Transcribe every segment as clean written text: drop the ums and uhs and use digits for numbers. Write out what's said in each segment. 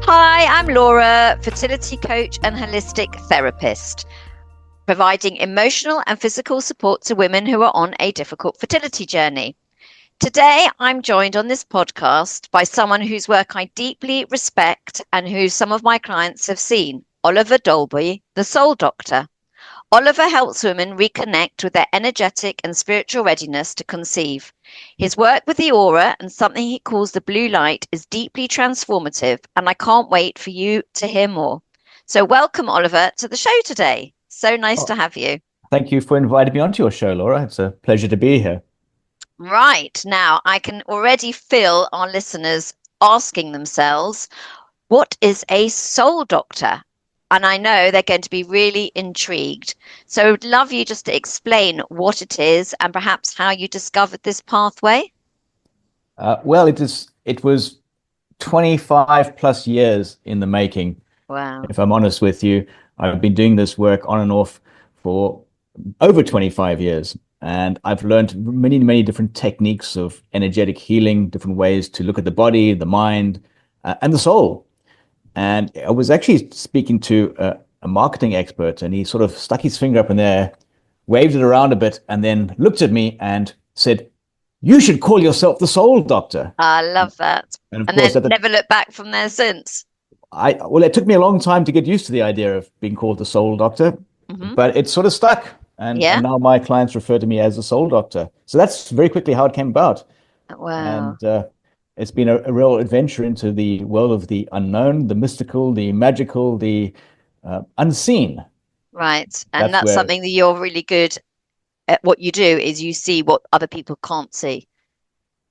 Hi, I'm Laura, fertility coach and holistic therapist, providing emotional and physical support to women who are on a difficult fertility journey. Today, I'm joined on this podcast by someone whose work I deeply respect and who some of my clients have seen, Oliver Dolby, the Soul Doctor. Oliver helps women reconnect with their energetic and spiritual readiness to conceive. His work with the aura and something he calls the blue light is deeply transformative, and I can't wait for you to hear more. So welcome, Oliver, to the show today. So nice to have you. Thank you for inviting me onto your show, Laura. It's a pleasure to be here. Right. Now, I can already feel our listeners asking themselves, what is a soul doctor? And I know they're going to be really intrigued. So I would love you just to explain what it is and perhaps how you discovered this pathway. Well, it was 25 plus years in the making. Wow. If I'm honest with you, I've been doing this work on and off for over 25 years. And I've learned many, many different techniques of energetic healing, different ways to look at the body, the mind, and the soul. And I was actually speaking to a marketing expert, and he sort of stuck his finger up in there, waved it around a bit, and then looked at me and said, "You should call yourself the Soul Doctor." I love that. And then never looked back from there since. Well, it took me a long time to get used to the idea of being called the Soul Doctor, but it sort of stuck. And now my clients refer to me as the Soul Doctor. So that's very quickly how it came about. Wow. And it's been a real adventure into the world of the unknown, the mystical, the magical, the unseen. Right. And that's something that you're really good at. What you do is you see what other people can't see.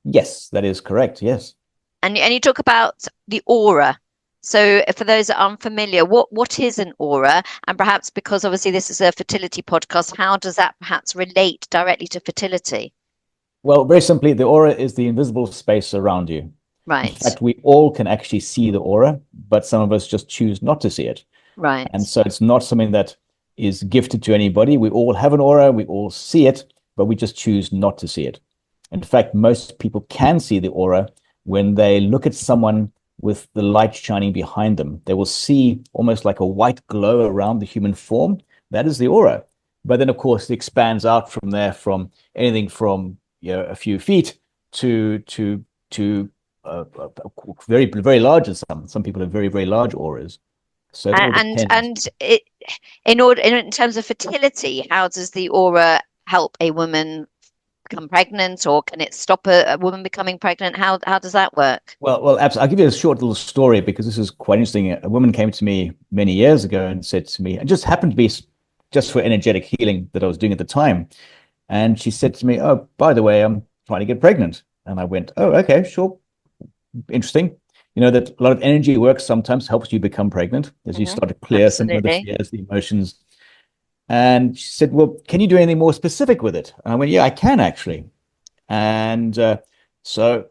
Yes, that is correct. Yes. And you talk about the aura. So for those that are unfamiliar, what is an aura? And perhaps because obviously this is a fertility podcast, how does that perhaps relate directly to fertility? Well, very simply, the aura is the invisible space around you. Right. In fact, we all can actually see the aura, but some of us just choose not to see it. Right. And so it's not something that is gifted to anybody. We all have an aura, we all see it, but we just choose not to see it. In fact, most people can see the aura when they look at someone with the light shining behind them. They will see almost like a white glow around the human form. That is the aura. But then, of course, it expands out from there, from anything from a few feet to very, very large. Some people have very, very large auras. So in terms of fertility, how does the aura help a woman become pregnant, or can it stop a woman becoming pregnant? How does that work? Well, absolutely. I'll give you a short little story because this is quite interesting. A woman came to me many years ago and said to me, it just happened to be just for energetic healing that I was doing at the time. And she said to me, "Oh, by the way, I'm trying to get pregnant." And I went, "Oh, okay, sure. Interesting. You know that a lot of energy work sometimes helps you become pregnant as you start to clear some of the fears, the emotions." And she said, "Well, can you do anything more specific with it?" And I went, "Yeah, I can actually." And so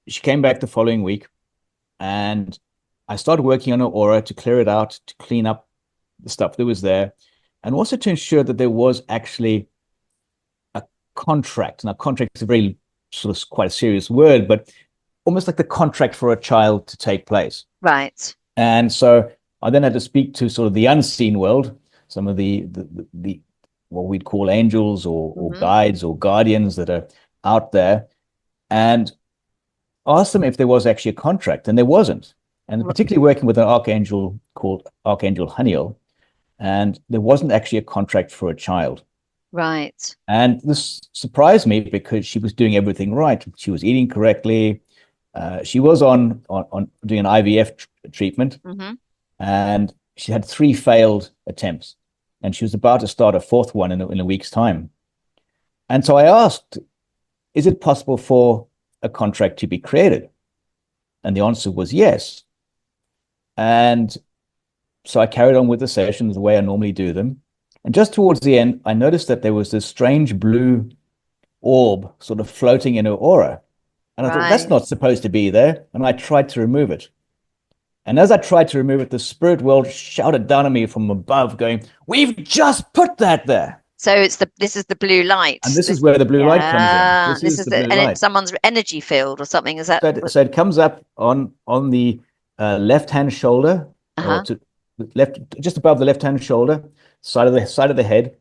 she came back the following week, and I started working on her aura to clear it out, to clean up the stuff that was there, and also to ensure that there was actually a contract. Now, contract is a very sort of quite a serious word, but almost like the contract for a child to take place. Right. And so I then had to speak to sort of the unseen world, some of the what we'd call angels or guides or guardians that are out there, and asked them if there was actually a contract, and there wasn't. And particularly working with an archangel called Archangel Haniel, and there wasn't actually a contract for a child. Right. And this surprised me because she was doing everything right. She was eating correctly. She was on doing an IVF treatment, and she had 3 failed attempts, and she was about to start a 4th one in a week's time. And so I asked, is it possible for a contract to be created? And the answer was yes. And so I carried on with the sessions the way I normally do them. And just towards the end, I noticed that there was this strange blue orb sort of floating in her aura. And I thought, that's not supposed to be there. And I tried to remove it. And as I tried to remove it, the spirit world shouted down at me from above, going, "We've just put that there." So this is the blue light. And this is where the blue light comes in. This is the blue light. Someone's energy field or something. Is that? So it comes up on the left hand shoulder, or to left, just above the left hand shoulder, side of the head,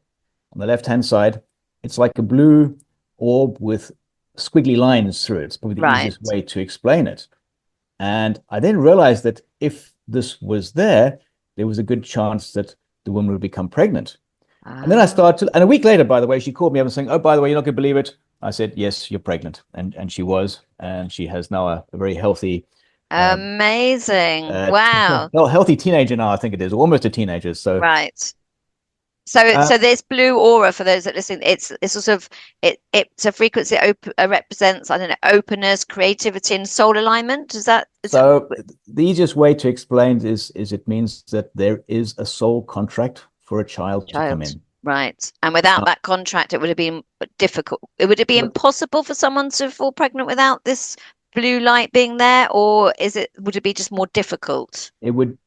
on the left hand side. It's like a blue orb with squiggly lines through it. It's probably the easiest way to explain it. And I then realized that if this was there was a good chance that the woman would become pregnant. And then I started and a week later, by the way, she called me up and saying, "Oh, by the way, you're not going to believe it." I said, "Yes, you're pregnant." And she was, and she has now a very healthy, amazing. Wow. healthy teenager now, I think it is, almost a teenager. So right. So this blue aura, for those that listen, it's sort of it's a frequency represents, I don't know, openness, creativity, and soul alignment. The easiest way to explain is it means that there is a soul contract for a child to come in. Right. And without that contract, it would have been difficult. Would it be impossible for someone to fall pregnant without this blue light being there, or would it be just more difficult? It would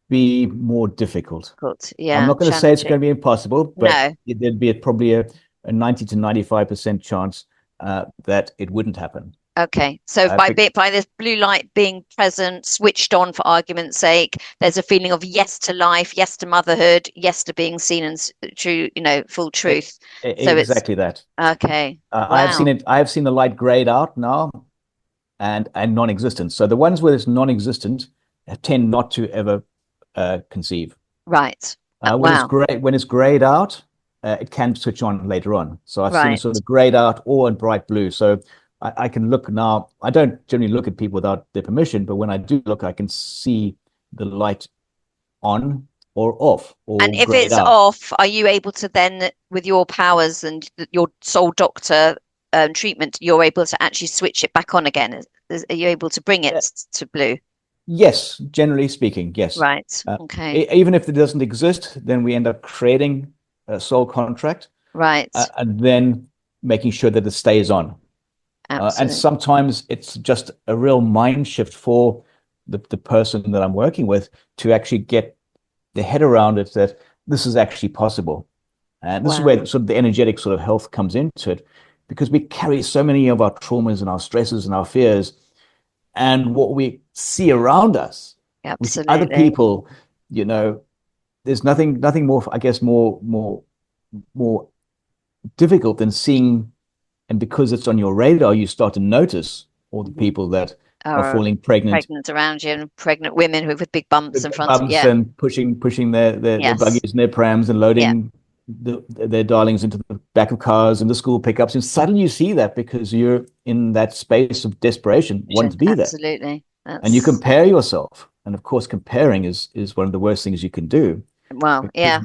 be more difficult. Yeah. I'm not going to say it's going to be impossible, but there'd be probably a 90 to 95% chance that it wouldn't happen. Okay, so by this blue light being present, switched on for argument's sake, there's a feeling of yes to life, yes to motherhood, yes to being seen as true, full truth. So exactly that. Okay. Wow. I have seen the light grayed out now, and non-existent. So the ones where it's non-existent tend not to ever conceive. Right. When it's grayed out, it can switch on later on. So I've seen sort of grayed out or in bright blue. So I can look now. I don't generally look at people without their permission, but when I do look, I can see the light on or off. And if it's off, are you able to then, with your powers and your soul doctor treatment, you're able to actually switch it back on again? Are you able to bring it to blue? Yes, generally speaking, yes. Right. Okay. Even if it doesn't exist, then we end up creating a soul contract. Right. And then making sure that it stays on. And sometimes it's just a real mind shift for the person that I'm working with to actually get their head around it, that this is actually possible. And this is where sort of the energetic sort of health comes into it, because we carry so many of our traumas and our stresses and our fears, and what we see around us, we see other people, there's nothing more, I guess, more difficult than seeing. And because it's on your radar, you start to notice all the people that are falling pregnant around you, and pregnant women with big bumps in front of you, and pushing their buggies and their prams and loading their darlings into the back of cars and the school pickups. And suddenly you see that because you're in that space of desperation, wanting to be there. Absolutely. And you compare yourself. And of course, comparing is one of the worst things you can do. Well, yeah.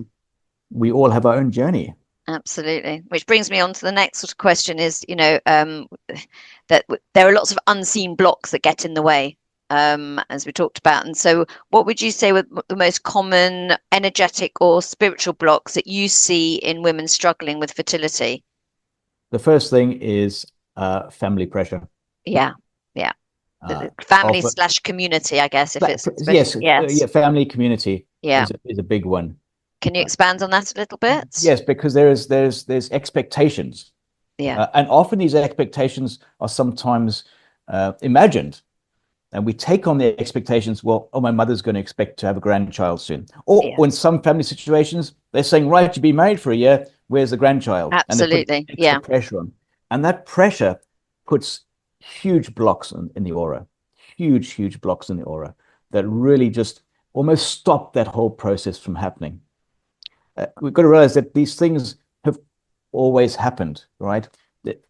We all have our own journey. Absolutely. Which brings me on to the next sort of question is, that there are lots of unseen blocks that get in the way, as we talked about. And so what would you say were the most common energetic or spiritual blocks that you see in women struggling with fertility? The first thing is family pressure. Yeah. Family / community, I guess. Family community is a big one. Can you expand on that a little bit? Yes, because there's expectations. Yeah. And often these expectations are sometimes imagined. And we take on the expectations, my mother's going to expect to have a grandchild soon. Or in some family situations, they're saying, right, you've been married for a year, where's the grandchild? Absolutely, and they put pressure on. And that pressure puts huge blocks in the aura, huge blocks in the aura that really just almost stop that whole process from happening. We've got to realize that these things have always happened, right? That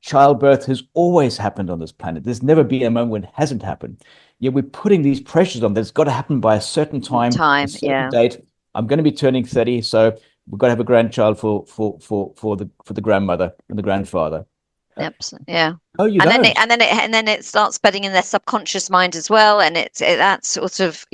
childbirth has always happened on this planet. There's never been a moment when it hasn't happened. Yet we're putting these pressures on. That's got to happen by a certain time, a certain date. I'm going to be turning 30, so we've got to have a grandchild for the grandmother and the grandfather. Absolutely, yeah. Oh, you and don't. then it starts spreading in their subconscious mind as well, and that's sort of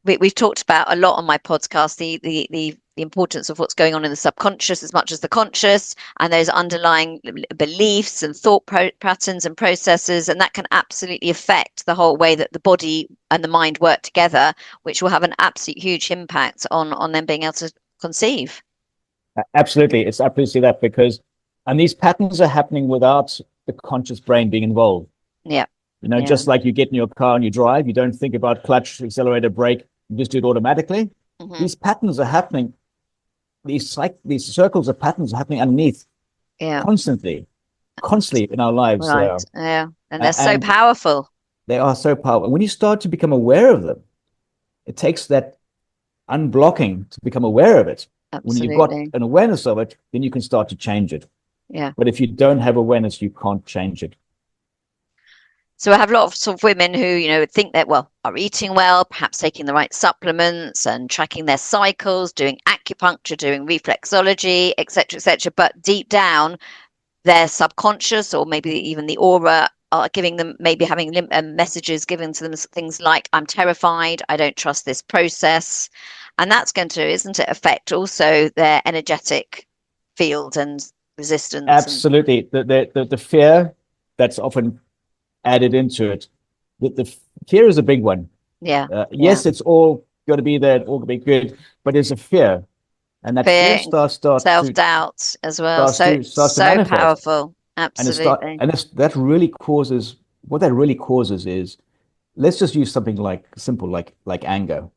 we've talked about a lot on my podcast the importance of what's going on in the subconscious as much as the conscious, and those underlying beliefs and thought patterns and processes, and that can absolutely affect the whole way that the body and the mind work together, which will have an absolute huge impact on them being able to conceive. Absolutely, it's absolutely that, and these patterns are happening without the conscious brain being involved. Yeah. Just like you get in your car and you drive, you don't think about clutch, accelerator, brake, you just do it automatically. These patterns are happening. These circles of patterns are happening underneath constantly in our lives. Right. Yeah. And they're so powerful. They are so powerful. And when you start to become aware of them, it takes that unblocking to become aware of it. Absolutely. When you've got an awareness of it, then you can start to change it. Yeah. But if you don't have awareness, you can't change it. So I have lots of women who, think that, are eating well, perhaps taking the right supplements and tracking their cycles, doing acupuncture, doing reflexology, etc., but deep down, their subconscious or maybe even the aura are giving them, maybe having messages given to them, things like, I'm terrified, I don't trust this process. And that's going to, isn't it, affect also their energetic field and resistance? Absolutely. The fear that's often added into it. The fear is a big one. Yeah. Yes, it's all going to be there, all going to be good, but there's a fear. And that fear starts self-doubt as well. So powerful. Absolutely. And that really causes, what that really causes is, let's just use something like simple, like anger.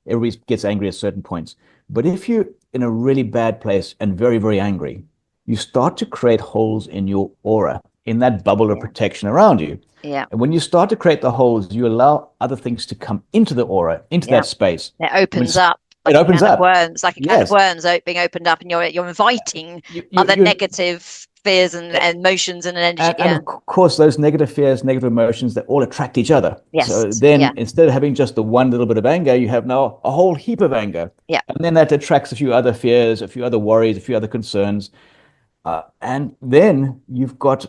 Everybody gets angry at certain points. But if you're in a really bad place and very, very angry, you start to create holes in your aura, in that bubble of protection around you. Yeah. And when you start to create the holes, you allow other things to come into the aura, into that space. It opens up. It opens up. It's like a can of worms being opened up, and you're inviting other negative fears and emotions and energy. And of course, those negative fears, negative emotions, they all attract each other. Yes. So then instead of having just the one little bit of anger, you have now a whole heap of anger. Yeah. And then that attracts a few other fears, a few other worries, a few other concerns. And then you've got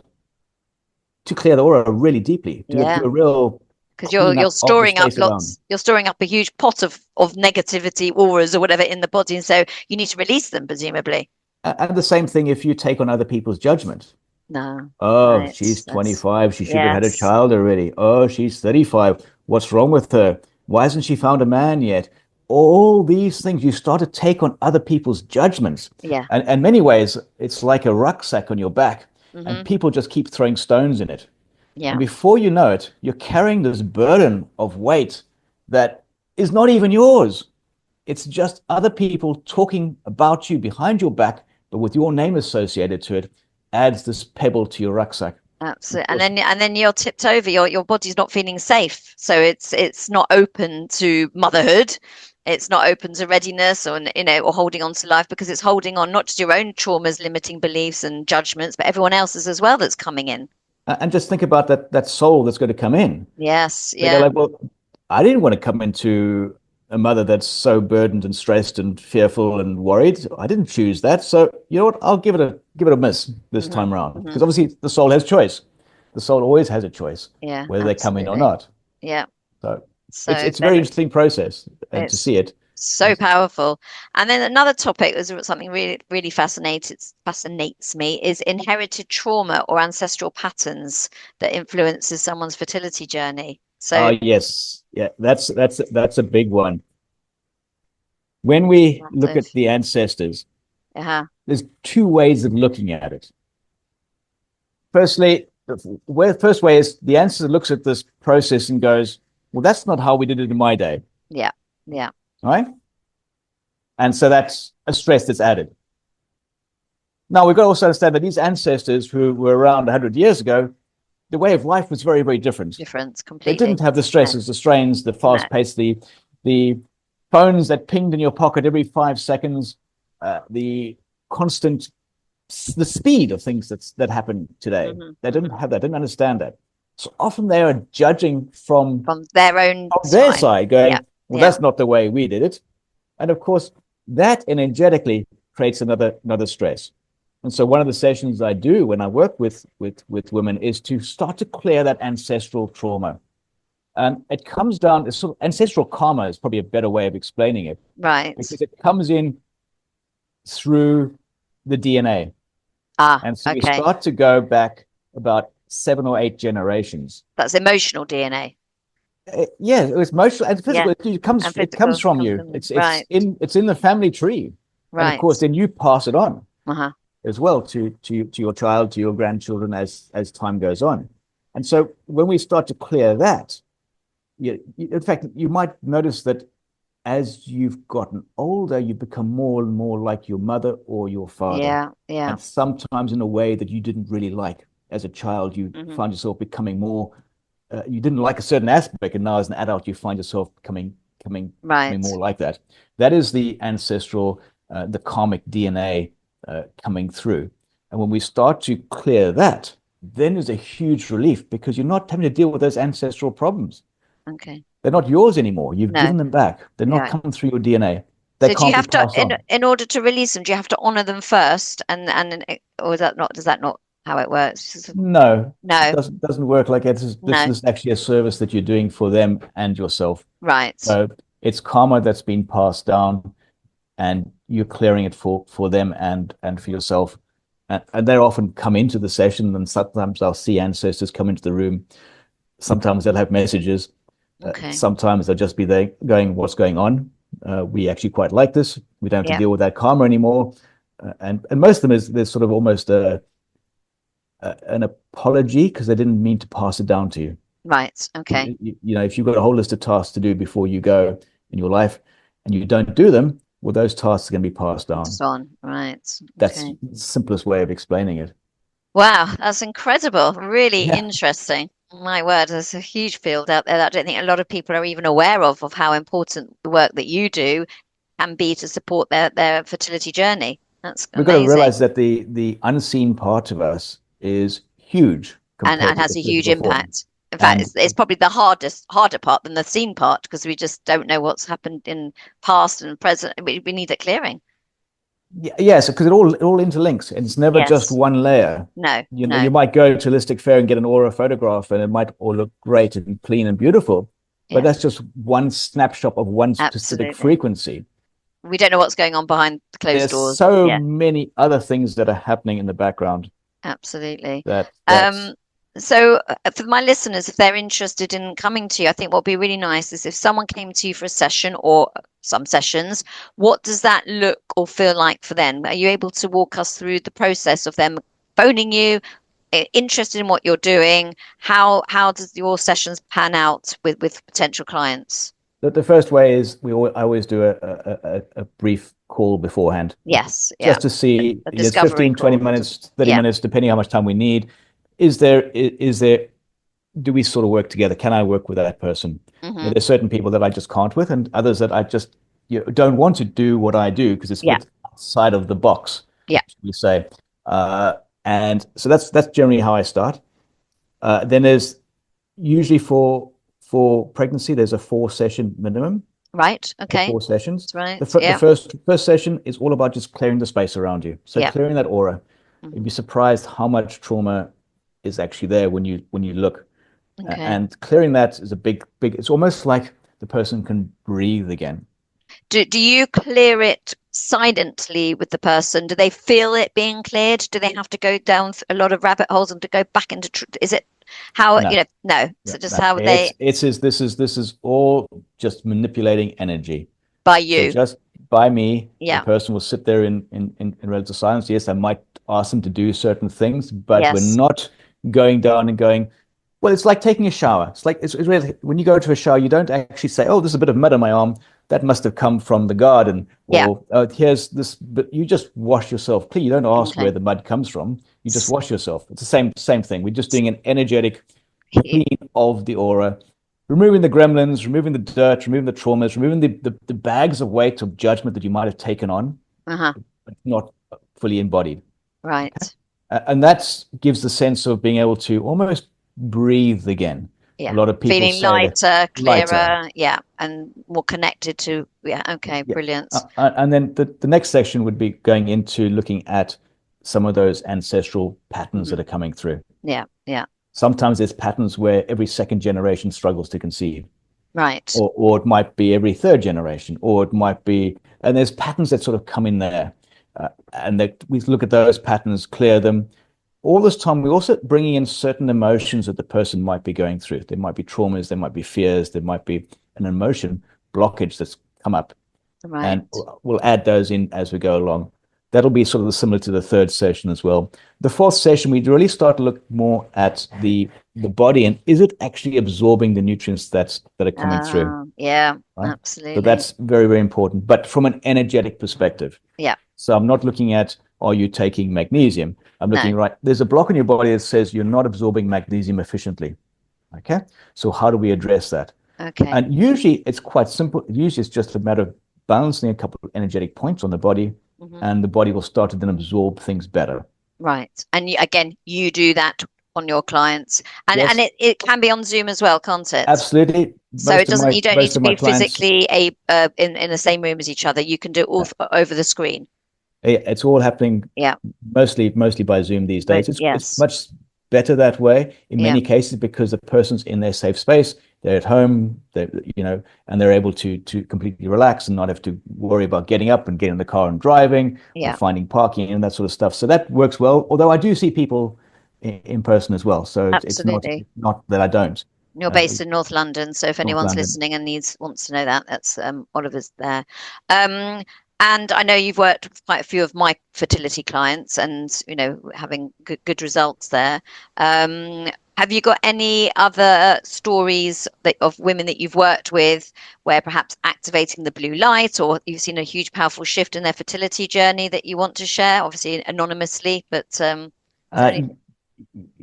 to clear the aura really deeply. Do a real, because you're storing up a huge pot of negativity, auras or whatever in the body, and so you need to release them, presumably. And the same thing if you take on other people's judgment. No. Oh, right. She's 25. She should have had a child already. Oh, she's 35. What's wrong with her? Why hasn't she found a man yet? All these things, you start to take on other people's judgments. Yeah. And in many ways, it's like a rucksack on your back, and people just keep throwing stones in it. Yeah. And before you know it, you're carrying this burden of weight that is not even yours. It's just other people talking about you behind your back, but with your name associated to it, adds this pebble to your rucksack. Absolutely. And then you're tipped over. Your body's not feeling safe, so it's not open to motherhood. It's not open to readiness or holding on to life, because it's holding on not just your own traumas, limiting beliefs and judgments, but everyone else's as well that's coming in. And just think about that soul that's going to come in. Yes. They're like, well, I didn't want to come into a mother that's so burdened and stressed and fearful and worried. I didn't choose that. So you know what? I'll give it a miss this time around. Because obviously the soul has choice. The soul always has a choice. Yeah. Whether they come in or not. Yeah. So it's a very interesting process to see it. So powerful. And then another topic is something really, really fascinates me, is inherited trauma or ancestral patterns that influences someone's fertility journey. So yes. Yeah, that's a big one. When we look at the ancestors, there's two ways of looking at it. Firstly, the first way is the ancestor looks at this process and goes, well, that's not how we did it in my day. Yeah. Yeah. Right? And so that's a stress that's added. Now, we've got to also understand that these ancestors who were around 100 years ago, the way of life was very, very different. Completely. They didn't have the stresses, the strains, the fast pace, the phones that pinged in your pocket every 5 seconds, the constant, the speed of things that happen today. They didn't have that, didn't understand that. So often they are judging from their side, going, that's not the way we did it. And of course, that energetically creates another stress. And so one of the sessions I do when I work with women is to start to clear that ancestral trauma. And it comes down, ancestral karma is probably a better way of explaining it. Right. Because it comes in through the DNA. And so we start to go back about 7 or 8 generations. That's emotional DNA. Yeah, it's emotional and physical. It comes from you. It's in the family tree. Right. And of course, then you pass it on as well to your child, to your grandchildren as time goes on. And so when we start to clear that, in fact, you might notice that as you've gotten older, you become more and more like your mother or your father. Yeah, yeah. And sometimes in a way that you didn't really like. As a child, you find yourself becoming more, you didn't like a certain aspect, and now as an adult, you find yourself becoming more like that. That is the ancestral, the karmic DNA coming through. And when we start to clear that, then there's a huge relief because you're not having to deal with those ancestral problems. Okay. They're not yours anymore. You've given them back. They're not coming through your DNA. They So do you can't have be to, passed on. in order to release them, do you have to honor them first, or is that not? Does that not how it works? No, it No, doesn't work like that. This no. is actually a service that you're doing for them and yourself. Right. So it's karma that's been passed down, and you're clearing it for them and for yourself. And they often come into the session, and sometimes I'll see ancestors come into the room. Sometimes they'll have messages. Okay. Sometimes they'll just be there going, "What's going on? We actually quite like this. We don't have to deal with that karma anymore." And most of them there's sort of almost an apology because they didn't mean to pass it down to you. Right. Okay. If you've got a whole list of tasks to do before you go in your life and you don't do them, well, those tasks are going to be passed down. It's on. Right. That's Okay. the simplest way of explaining it. Wow, that's incredible. Really Yeah. interesting. My word, there's a huge field out there that I don't think a lot of people are even aware of how important the work that you do can be to support their fertility journey. That's We've got to amazing. realize that the unseen part of us is huge And compared to has the a huge physical form. impact. In fact, And it's probably the harder part than the seen part because we just don't know what's happened in past and present. We need it clearing. yes, because it all interlinks. It's never just Yes. one layer. No, You no. might go to a holistic fair and get an aura photograph, and it might all look great and clean and beautiful, but Yeah, that's just one snapshot of one specific absolutely. frequency. We don't know what's going on behind the closed There's doors. so Yeah, many other things that are happening in the background absolutely. that's So for my listeners, if they're interested in coming to you, I think what would be really nice is if someone came to you for a session or some sessions, what does that look or feel like for them? Are you able to walk us through the process of them phoning you, interested in what you're doing? How does your sessions pan out with potential clients? the first way is I always do a brief call beforehand. Yes, yeah. Just to see, A it's discovery 15, 20 call. minutes, 30 Yeah. minutes, depending how much time we need. Is there, do we sort of work together? Can I work with that person? Hmm. There's certain people that I just can't with, and others that I just don't want to do what I do because it's a Yeah. bit outside of the box, Yeah. we say. And so that's generally how I start. Then there's usually for pregnancy, there's a 4-session minimum. Right. Okay. 4 sessions. That's right. The Yeah. first session is all about just clearing the space around you. So Yeah. clearing that aura. Mhm. You'd be surprised how much trauma is actually there when you look. Okay. And clearing that is a big. It's almost like the person can breathe again. Do you clear it silently with the person? Do they feel it being cleared? Do they have to go down a lot of rabbit holes and to go back into is it how No. no. So just how they this is all just manipulating energy. by So you. just by me, Yeah. the person will sit there in relative silence. Yes, I might ask them to do certain things, but Yes. we're not going down and going, well, it's like taking a shower. It's really, when you go to a shower, you don't actually say, oh, there's a bit of mud on my arm. That must have come from the garden. Or here's this, but you just wash yourself clean. You don't ask Okay. where the mud comes from. You just wash yourself. It's the same thing. We're just doing an energetic clean of the aura, removing the gremlins, removing the dirt, removing the traumas, removing the bags of weight of judgment that you might have taken on, Uh-huh. but not fully embodied. Right. And that gives the sense of being able to almost breathe again. Yeah. A lot of people Feeling say lighter, clearer, lighter. yeah, and more connected to okay, Yeah. brilliant. And then the next section would be going into looking at some of those ancestral patterns that are coming through. Yeah, yeah. Sometimes there's patterns where every second generation struggles to conceive. Right. Or it might be every third generation, or it might be, and there's patterns that sort of come in there. And that we look at those patterns, clear them. All this time, we're also bringing in certain emotions that the person might be going through. There might be traumas, there might be fears, there might be an emotion blockage that's come up. Right. And we'll add those in as we go along. That'll be sort of similar to the third session as well. The fourth session, we really start to look more at the the body, and is it actually absorbing the nutrients that are coming through? Yeah, right? absolutely. So that's very, very important. But from an energetic perspective, yeah. So I'm not looking at, are you taking magnesium? I'm looking, right, there's a block in your body that says you're not absorbing magnesium efficiently. Okay. So how do we address that? Okay. And usually it's quite simple. Usually it's just a matter of balancing a couple of energetic points on the body, and the body will start to then absorb things better. Right. And again, you do that on your clients, and Yes. and it can be on Zoom as well, can't it? Absolutely. So it doesn't. You don't need to be clients, physically in the same room as each other. You can do it all over the screen. It's all happening. Yeah. Mostly by Zoom these days. It's much better that way in many cases, because the person's in their safe space. They're at home. And they're able to completely relax and not have to worry about getting up and getting in the car and driving, or finding parking and that sort of stuff. So that works well. Although I do see people in person as well. So it's not that I don't. You're based in North London, so if anyone's listening and wants to know that, that's Oliver's there. And I know you've worked with quite a few of my fertility clients, and having good results there. Have you got any other stories of women that you've worked with where perhaps activating the blue light, or you've seen a huge, powerful shift in their fertility journey that you want to share? Obviously anonymously, but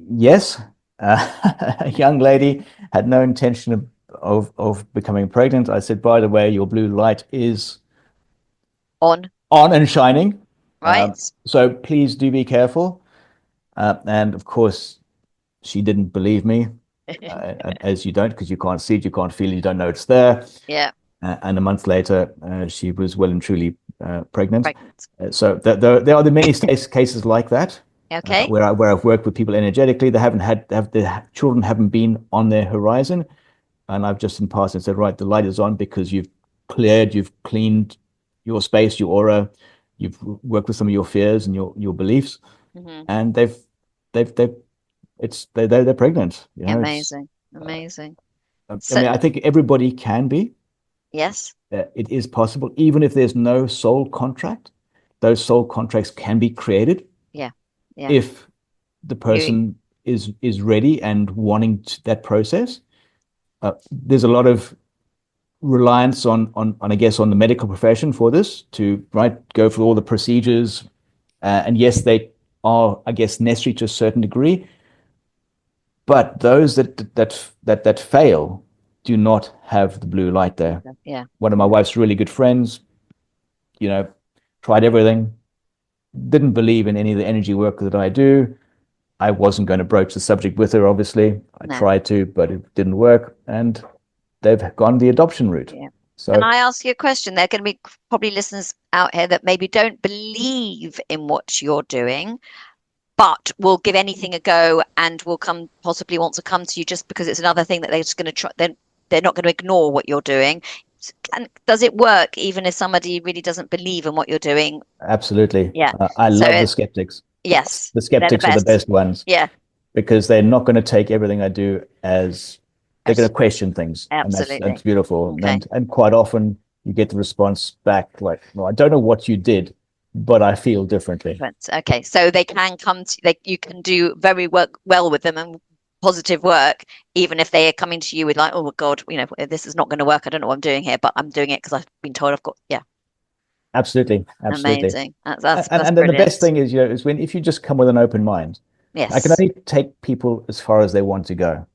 yes. A young lady had no intention of becoming pregnant. I said, by the way, your blue light is on and shining. Right. So please do be careful. And of course, she didn't believe me, as you don't, because you can't see it, you can't feel it, you don't know it's there. Yeah. And a month later, she was well and truly pregnant. So there are the many cases like that. Okay. Where I've worked with people energetically, the children haven't been on their horizon, and I've just in passing said, right, the light is on because you've cleaned your space, your aura, you've worked with some of your fears and your beliefs, and they're pregnant. Amazing. So, I think everybody can be. Yes. It is possible, even if there's no soul contract. Those soul contracts can be created. Yeah. If the person is ready and wanting that process. There's a lot of reliance on I guess on the medical profession for this to go through all the procedures, and yes, they are, I guess, necessary to a certain degree. But those that fail do not have the blue light there. Yeah. One of my wife's really good friends, tried everything, didn't believe in any of the energy work that I do. I wasn't going to broach the subject with her, obviously. I tried to, but it didn't work. And they've gone the adoption route. Yeah. So, can I ask you a question? There are going to be probably listeners out here that maybe don't believe in what you're doing, but will give anything a go and will possibly want to come to you just because it's another thing that they're just going to try. They're not going to ignore what you're doing. And does it work even if somebody really doesn't believe in what you're doing? Absolutely. Yeah. I love the skeptics. Yes. The skeptics are the best ones. Yeah. Because they're not going to take everything I do as they're going to question things. Absolutely. And that's beautiful. Okay. And quite often you get the response back like, well, I don't know what you did, but I feel differently. Okay. So they can you can do very well with them and positive work, even if they are coming to you with like, oh my God, this is not going to work. I don't know what I'm doing here, but I'm doing it because I've been told I've got, Absolutely. Amazing. That's and then the best thing is, if you just come with an open mind. Yes. I can only take people as far as they want to go,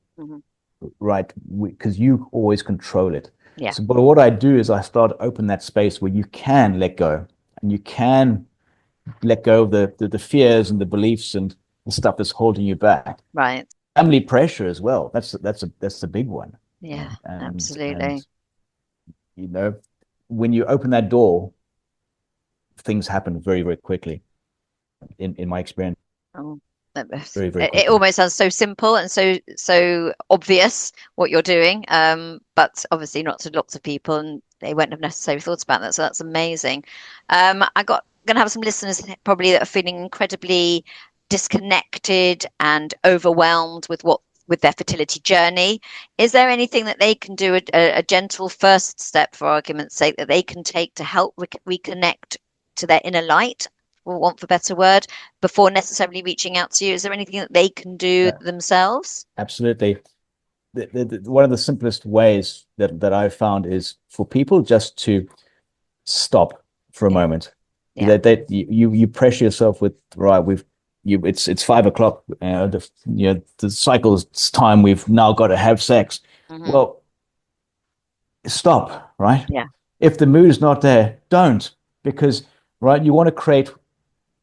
right? Because you always control it. Yeah. So, but what I do is I start to open that space where you can let go, and you can let go of the fears and the beliefs and the stuff that's holding you back. Right. Family pressure as well. That's a big one. Yeah. Absolutely. And, when you open that door, things happen very, very quickly. In my experience. Oh. Very, very quickly. It almost sounds so simple and so obvious what you're doing, but obviously not to lots of people, and they won't have necessarily thought about that. So that's amazing. I'm going to have some listeners probably that are feeling incredibly disconnected and overwhelmed with their fertility journey. Is there anything that they can do, a gentle first step, for argument's sake, that they can take to help reconnect to their inner light for want of a better word, before necessarily reaching out to you? Is there anything that they can do themselves? Absolutely. One of the simplest ways that I've found is for people just to stop for a moment. Yeah. You pressure yourself with, right, it's 5 o'clock, the cycle's time, we've now got to have sex. Mm-hmm. Well, stop, right? Yeah. If the mood is not there, don't, because, right, you want to create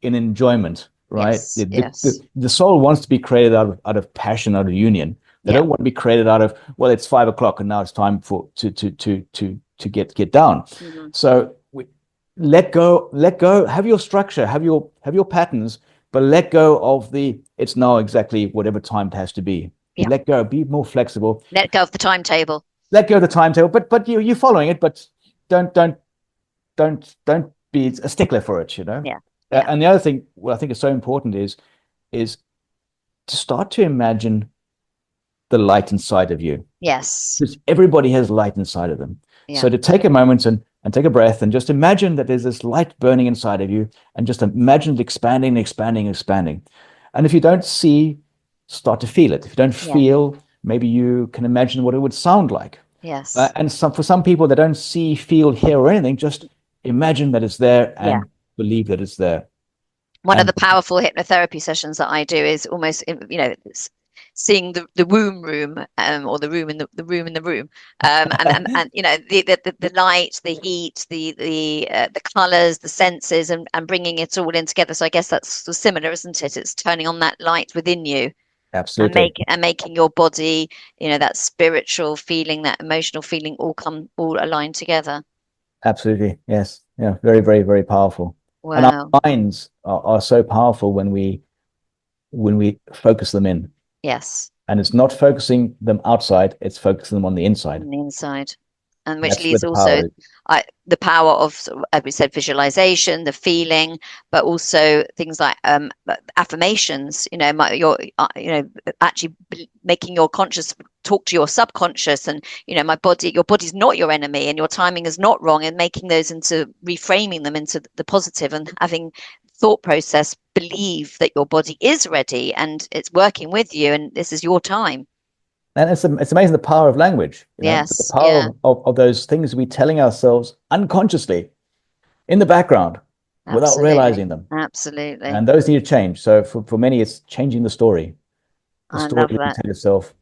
an enjoyment, right? Yes. The soul wants to be created out of passion, out of union. They don't want to be created out of, well, it's 5 o'clock and now it's time to get down. Mm-hmm. So let go, have your structure, have your patterns, but let go of it's now exactly whatever time it has to be. Yeah. Let go, be more flexible. Let go of the timetable. Let go of the timetable, but you're following it, but don't be a stickler for it, Yeah. And the other thing, what I think is so important is to start to imagine the light inside of you. Yes. Because everybody has light inside of them. Yeah. So to take a moment and take a breath and just imagine that there's this light burning inside of you, and just imagine it expanding. And if you don't see, start to feel it. If you don't feel, maybe you can imagine what it would sound like. Yes. And for some people that don't see, feel, hear, or anything, just imagine that it's there and believe that it's there. One of the powerful hypnotherapy sessions that I do is almost, seeing the womb room, or the room in the room in the room, and the light, the heat, the colors, the senses, and bringing it all in together. So I guess that's similar, isn't it? It's turning on that light within you. Absolutely. And making your body, that spiritual feeling, that emotional feeling, all align together. Absolutely. Yes. Yeah. Very, very, very powerful. Wow. And our minds are so powerful when we focus them in. Yes. And it's not focusing them outside, it's focusing them on the inside. On the inside. And which That's leads also the power of, as we said, visualization, the feeling, but also things like affirmations. Actually making your conscious talk to your subconscious, and your body's not your enemy, and your timing is not wrong, and making those into reframing them into the positive, and having thought process believe that your body is ready and it's working with you, and this is your time. And it's amazing the power of language. Yes. The power of those things we're telling ourselves unconsciously in the background. Absolutely. Without realizing them. Absolutely. And those need to change. So for many, it's changing the story. The story you tell yourself.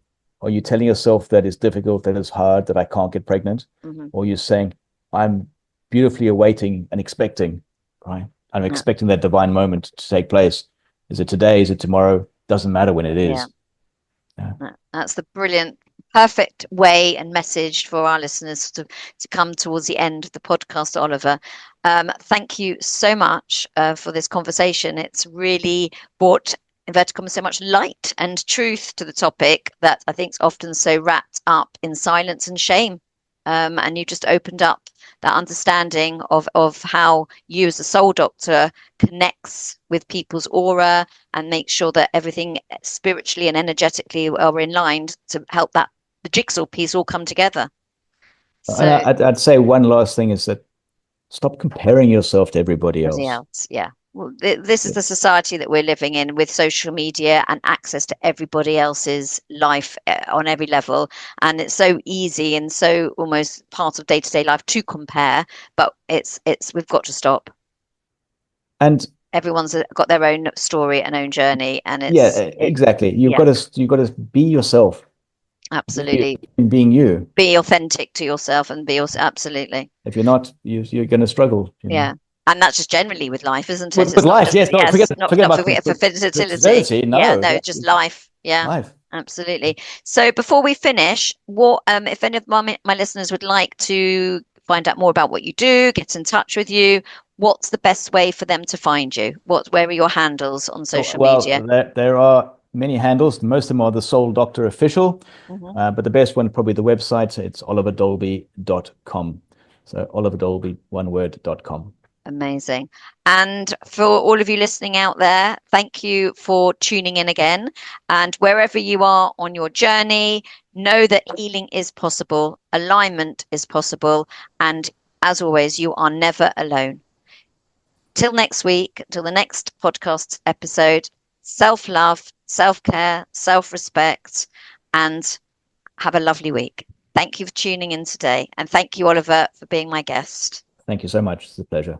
Are you telling yourself that it's difficult, that it's hard, that I can't get pregnant? Mm-hmm. Or you're saying, I'm beautifully awaiting and expecting, right? I'm expecting that divine moment to take place. Is it today? Is it tomorrow? Doesn't matter when it is. Yeah. That's the brilliant, perfect way and message for our listeners to come towards the end of the podcast, Oliver. Thank you so much for this conversation. It's really brought, inverted commas, so much light and truth to the topic that I think is often so wrapped up in silence and shame. And you just opened up that understanding of how you as a soul doctor connects with people's aura and makes sure that everything spiritually and energetically are in line to help the jigsaw piece all come together. So, I'd say one last thing is that stop comparing yourself to everybody else. Yeah. Well, this is the society that we're living in, with social media and access to everybody else's life on every level. And it's so easy and so almost part of day-to-day life to compare, but we've got to stop. And everyone's got their own story and own journey. And exactly. You've got to be yourself. Absolutely. Being you. Be authentic to yourself and be yourself. Absolutely. If you're not, you're going to struggle. Yeah. And that's just generally with life, isn't it? With life, yes. Forget about fertility. No. Just life. Yeah. Life. Absolutely. So before we finish, what if any of my listeners would like to find out more about what you do, get in touch with you, what's the best way for them to find you? Where are your handles on social media? There are many handles. Most of them are the Soul Doctor Official, but the best one, probably the website. It's oliverdolby.com. So oliverdolby, one word.com. Amazing. And for all of you listening out there, thank you for tuning in again. And wherever you are on your journey, know that healing is possible, alignment is possible, and as always, you are never alone. Till next week, till the next podcast episode, self-love, self-care, self-respect, and have a lovely week. Thank you for tuning in today. And thank you, Oliver, for being my guest. Thank you so much. It's a pleasure.